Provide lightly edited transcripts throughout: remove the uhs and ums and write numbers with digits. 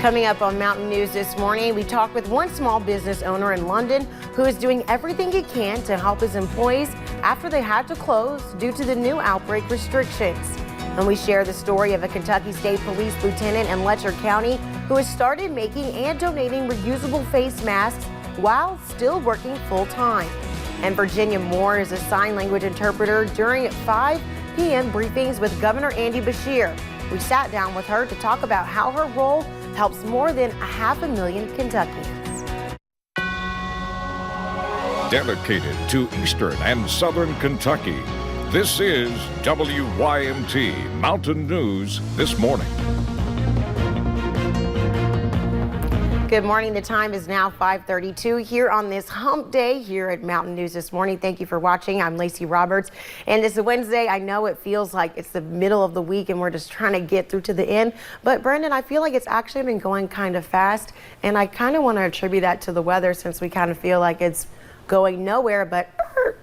Coming up on Mountain News this morning, we talk with one small business owner in London who is doing everything he can to help his employees after they had to close due to the new outbreak restrictions. And we share the story of a Kentucky State Police lieutenant in Letcher County who has started making and donating reusable face masks while still working full-time. And Virginia Moore is a sign language interpreter during 5 p.m. briefings with Governor Andy Beshear. We sat down with her to talk about how her role helps more than 500,000 Kentuckians. Dedicated to Eastern and Southern Kentucky, this is WYMT Mountain News This Morning. Good morning. The time is now 5:32 here on this hump day here at Mountain News This Morning. Thank you for watching. I'm Lacey Roberts, and this is Wednesday. I know it feels like it's the middle of the week and we're just trying to get through to the end, but Brandon, I feel like it's actually been going kind of fast, and I kind of want to attribute that to the weather since we kind of feel like it's going nowhere, but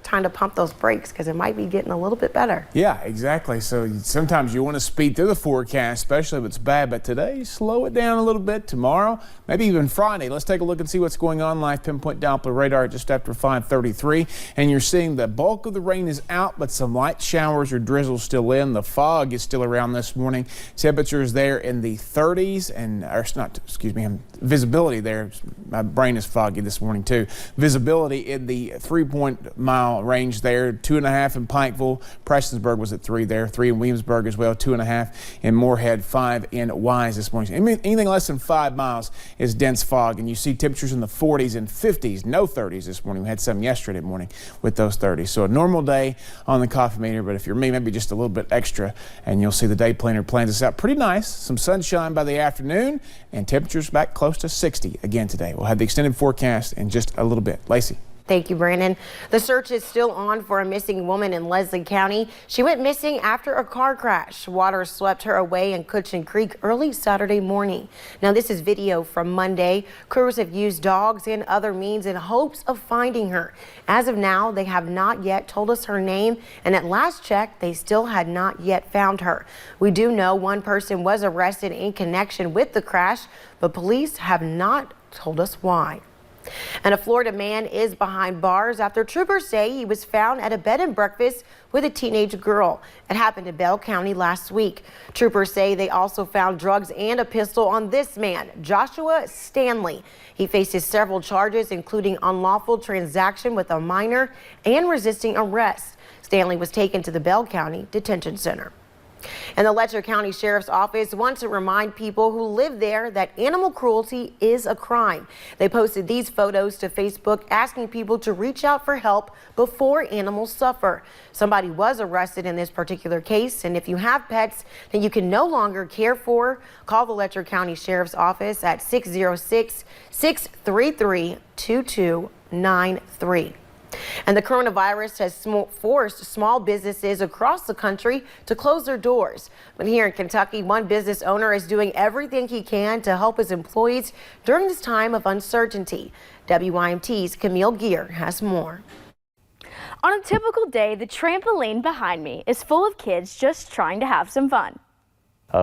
time to pump those brakes because it might be getting a little bit better. Yeah, exactly. So sometimes you want to speed through the forecast, especially if it's bad, but today, slow it down a little bit. Tomorrow, maybe even Friday. Let's take a look and see what's going on. Live pinpoint Doppler radar just after 5:33, and you're seeing the bulk of the rain is out, but some light showers or drizzle still in. The fog is still around this morning. Temperatures there in the 30s, and visibility there. My brain is foggy this morning too. Visibility in the 3-mile range there, 2.5 in Pikeville. Prestonsburg was at 3 there, 3 in Williamsburg as well, 2.5 in Moorhead, 5 in Wise this morning. Anything less than 5 miles is dense fog, and you see temperatures in the 40s and 50s, no 30s this morning. We had some yesterday morning with those 30s. So a normal day on the coffee meter, but if you're me, maybe just a little bit extra, and you'll see the day planner plans us out pretty nice. Some sunshine by the afternoon, and temperatures back close to 60 again today. We'll have the extended forecast in just a little bit. Lacey. Thank you, Brandon. The search is still on for a missing woman in Leslie County. She went missing after a car crash. Water swept her away in Cutchin Creek early Saturday morning. Now, this is video from Monday. Crews have used dogs and other means in hopes of finding her. As of now, they have not yet told us her name, and at last check, they still had not yet found her. We do know one person was arrested in connection with the crash, but police have not told us why. And a Florida man is behind bars after troopers say he was found at a bed and breakfast with a teenage girl. It happened in Bell County last week. Troopers say they also found drugs and a pistol on this man, Joshua Stanley. He faces several charges, including unlawful transaction with a minor and resisting arrest. Stanley was taken to the Bell County Detention Center. And the Letcher County Sheriff's Office wants to remind people who live there that animal cruelty is a crime. They posted these photos to Facebook asking people to reach out for help before animals suffer. Somebody was arrested in this particular case, and if you have pets that you can no longer care for, call the Letcher County Sheriff's Office at 606-633-2293. And the coronavirus has forced small businesses across the country to close their doors. But here in Kentucky, one business owner is doing everything he can to help his employees during this time of uncertainty. WYMT's Camille Gear has more. On a typical day, the trampoline behind me is full of kids just trying to have some fun.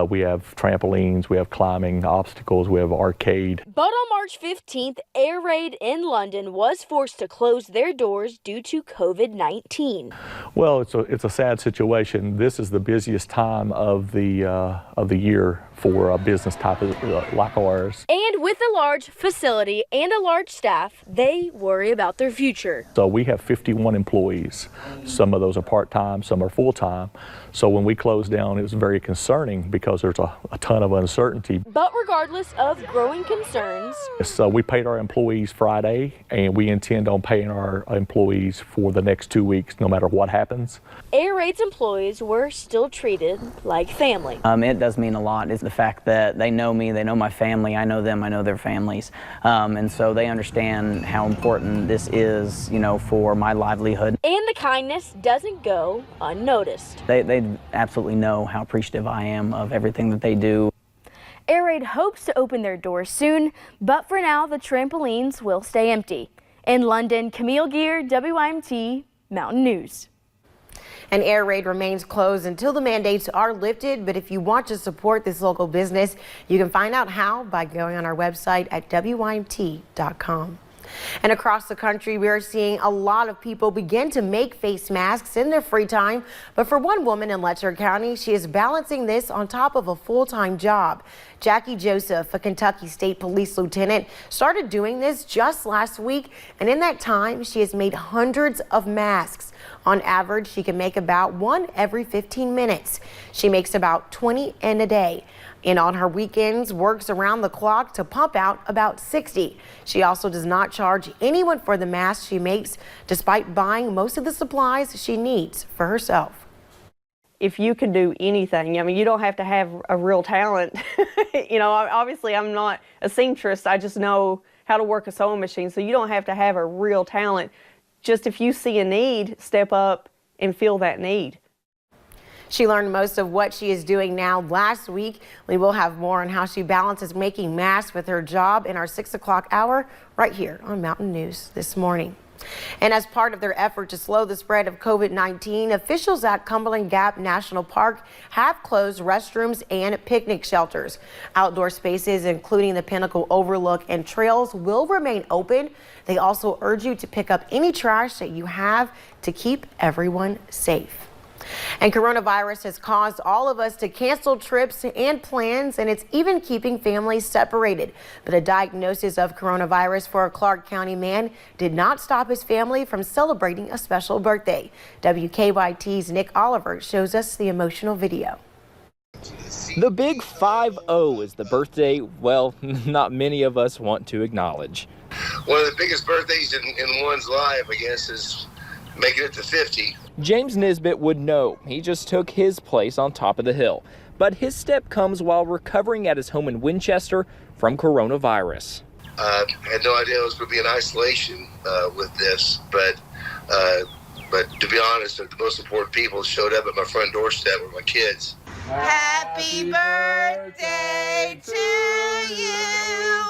We have trampolines, we have climbing obstacles, we have arcade. But on March 15th, Air Raid in London was forced to close their doors due to COVID-19. Well, it's a sad situation. This is the busiest time of the year for a business type like ours. And with a large facility and a large staff, they worry about their future. So we have 51 employees. Some of those are part-time, some are full-time. So when we closed down, it was very concerning because there's a ton of uncertainty. But regardless of growing concerns, so we paid our employees Friday, and we intend on paying our employees for the next 2 weeks, no matter what happens. Air Raid's employees were still treated like family. It does mean a lot. It's the fact that they know me, they know my family, I know them, I know their families. And so they understand how important this is, for my livelihood. And the kindness doesn't go unnoticed. They absolutely know how appreciative I am of everything that they do. Air Raid hopes to open their doors soon, but for now, the trampolines will stay empty. In London, Camille Gear, WYMT Mountain News. And Air Raid remains closed until the mandates are lifted. But if you want to support this local business, you can find out how by going on our website at WYMT.com. And across the country, we are seeing a lot of people begin to make face masks in their free time. But for one woman in Letcher County, she is balancing this on top of a full-time job. Jackie Joseph, a Kentucky State Police lieutenant, started doing this just last week. And in that time, she has made hundreds of masks. On average, she can make about one every 15 minutes. She makes about 20 in a day. And on her weekends, works around the clock to pump out about 60. She also does not charge anyone for the masks she makes, despite buying most of the supplies she needs for herself. If you can do anything, I mean, you don't have to have a real talent. You know, obviously I'm not a seamstress. I just know how to work a sewing machine. So you don't have to have a real talent. Just if you see a need, step up and fill that need. She learned most of what she is doing now last week. We will have more on how she balances making masks with her job in our 6 o'clock hour right here on Mountain News this morning. And as part of their effort to slow the spread of COVID-19, officials at Cumberland Gap National Park have closed restrooms and picnic shelters. Outdoor spaces, including the Pinnacle Overlook and trails, will remain open. They also urge you to pick up any trash that you have to keep everyone safe. And coronavirus has caused all of us to cancel trips and plans, and it's even keeping families separated. But a diagnosis of coronavirus for a Clark County man did not stop his family from celebrating a special birthday. WKYT's Nick Oliver shows us the emotional video. The big 5-0 is the birthday, well, not many of us want to acknowledge. One of the biggest birthdays in one's life, I guess, is making it to 50. James Nisbet would know. He just took his place on top of the hill. But his step comes while recovering at his home in Winchester from coronavirus. I had no idea I was going to be in isolation with this, but to be honest, the most important people showed up at my front doorstep were my kids. Happy birthday to you.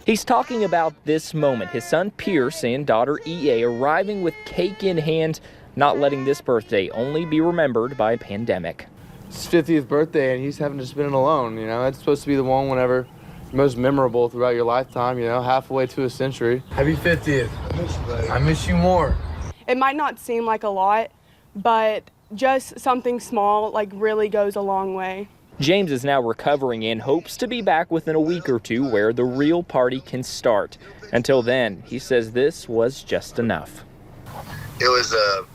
He's talking about this moment, his son Pierce and daughter EA arriving with cake in hand, not letting this birthday only be remembered by a pandemic. It's his 50th birthday and he's having to spend it alone, you know. It's supposed to be the one whenever most memorable throughout your lifetime, you know, halfway to a century. Happy 50th. I miss you more. It might not seem like a lot, but just something small like really goes a long way. James is now recovering and hopes to be back within a week or two where the real party can start. Until then, he says this was just enough. It was a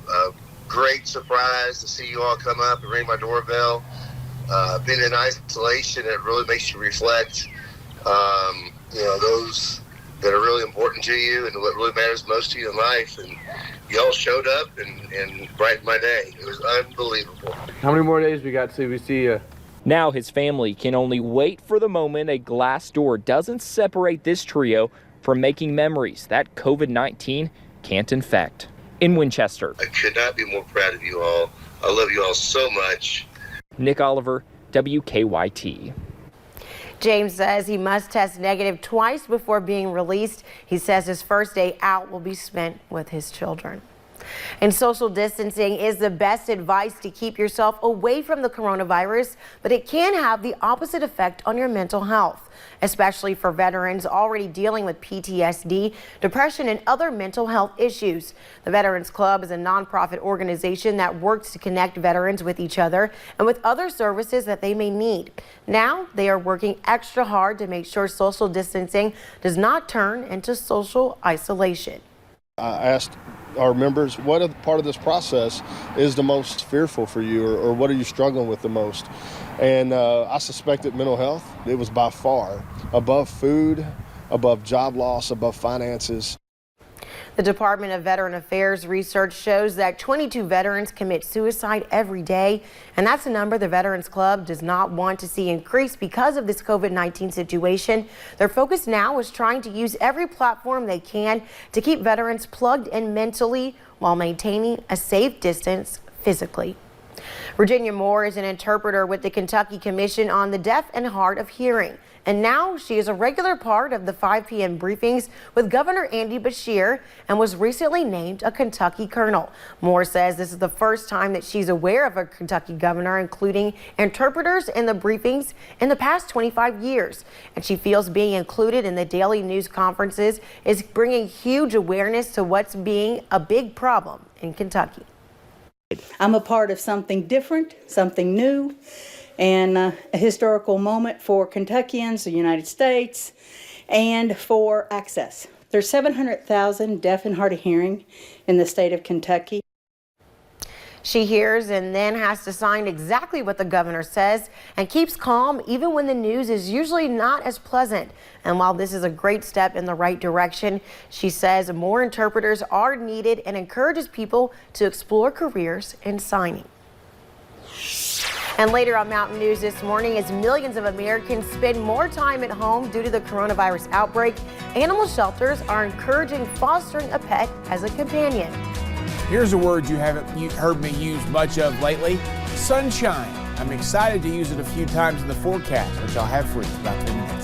great surprise to see you all come up and ring my doorbell. Being in isolation, it really makes you reflect, you know, those that are really important to you and what really matters most to you in life. And you all showed up and brightened my day. It was unbelievable. How many more days we got till we see you? Now his family can only wait for the moment a glass door doesn't separate this trio from making memories that COVID-19 can't infect. In Winchester, I could not be more proud of you all. I love you all so much. Nick Oliver, WKYT. James says he must test negative twice before being released. He says his first day out will be spent with his children. And social distancing is the best advice to keep yourself away from the coronavirus, but it can have the opposite effect on your mental health, especially for veterans already dealing with PTSD, depression, and other mental health issues. The Veterans Club is a nonprofit organization that works to connect veterans with each other and with other services that they may need. Now they are working extra hard to make sure social distancing does not turn into social isolation. I asked our members, what part of this process is the most fearful for you, or what are you struggling with the most? And I suspected mental health. It was by far above food, above job loss, above finances. The Department of Veteran Affairs research shows that 22 veterans commit suicide every day, and that's a number the Veterans Club does not want to see increase because of this COVID-19 situation. Their focus now is trying to use every platform they can to keep veterans plugged in mentally while maintaining a safe distance physically. Virginia Moore is an interpreter with the Kentucky Commission on the Deaf and Hard of Hearing. And now she is a regular part of the 5 p.m. briefings with Governor Andy Beshear and was recently named a Kentucky colonel. Moore says this is the first time that she's aware of a Kentucky governor, including interpreters in the briefings in the past 25 years. And she feels being included in the daily news conferences is bringing huge awareness to what's being a big problem in Kentucky. I'm a part of something different, something new, and a historical moment for Kentuckians, the United States, and for access. There's 700,000 deaf and hard of hearing in the state of Kentucky. She hears and then has to sign exactly what the governor says and keeps calm even when the news is usually not as pleasant. And while this is a great step in the right direction, she says more interpreters are needed and encourages people to explore careers in signing. And later on Mountain News this morning, as millions of Americans spend more time at home due to the coronavirus outbreak, animal shelters are encouraging fostering a pet as a companion. Here's a word you haven't heard me use much of lately, sunshine. I'm excited to use it a few times in the forecast, which I'll have for you in about 10 minutes.